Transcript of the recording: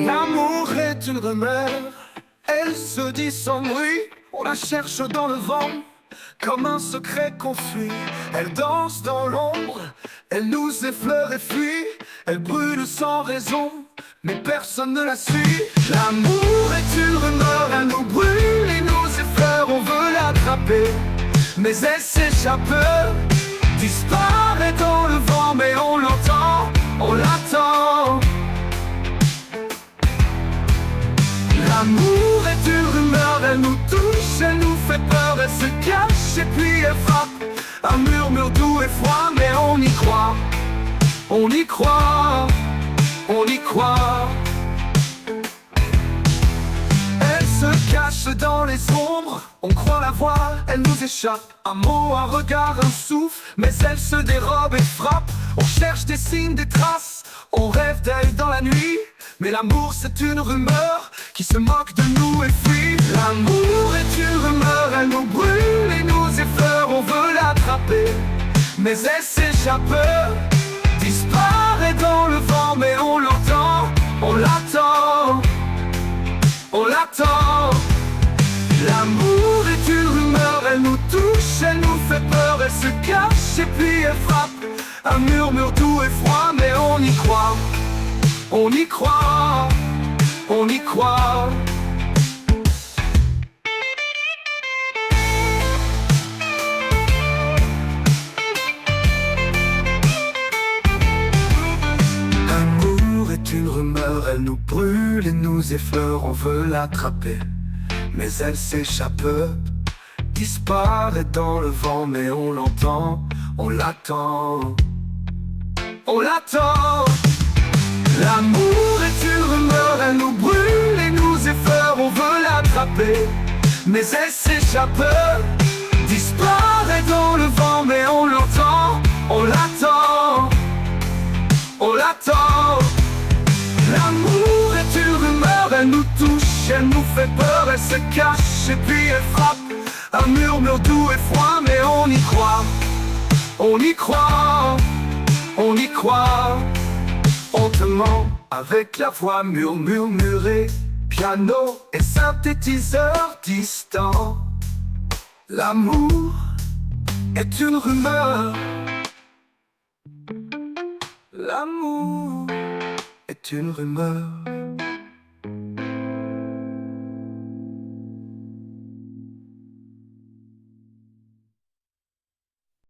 L'amour est une rumeur, elle se dit sans bruit. On la cherche dans le vent, comme un secret qu'on fuit. Elle danse dans l'ombre, elle nous effleure et fuit. Elle brûle sans raison, mais personne ne la suit. L'amour est une rumeur, elle nous brûle et nous effleure. On veut l'attraper, mais elle s'échappe, disparaît dans le vent. Mais on l'entend, on l'attend. L'amour est une rumeur, elle nous touche, elle nous fait peur. Elle se cache et puis elle frappe, un murmure doux et froid. Mais on y croit, on y croit, on y croit. Elle se cache dans les ombres, on croit la voir, elle nous échappe. Un mot, un regard, un souffle, mais elle se dérobe et frappe. On cherche des signes, des traces, on rêve d'elle dans la nuit. Mais l'amour c'est une rumeur qui se moque de nous et fuit. L'amour est une rumeur, elle nous brûle et nous effleure. On veut l'attraper, mais elle s'échappe, disparaît dans le vent. Mais on l'entend, on l'attend, on l'attend. L'amour est une rumeur, elle nous touche, elle nous fait peur. Elle se cache et puis elle frappe, un murmure doux et froid. Mais on y croit, on y croit, on y croit. L'amour est une rumeur, elle nous brûle et nous effleure. On veut l'attraper, mais elle s'échappe, disparaît dans le vent. Mais on l'entend, on l'attend, on l'attend. L'amour est une rumeur, elle nous brûle et nous effleure. On veut l'attraper, mais elle s'échappe, disparaît dans le vent. Mais on l'entend, on l'attend, on l'attend. L'amour est une rumeur, elle nous touche, elle nous fait peur. Elle se cache et puis elle frappe, un murmure doux et froid. Mais on y croit, on y croit, on y croit. On te ment avec la voix murmurée, piano et synthétiseur distant. L'amour est une rumeur. L'amour est une rumeur.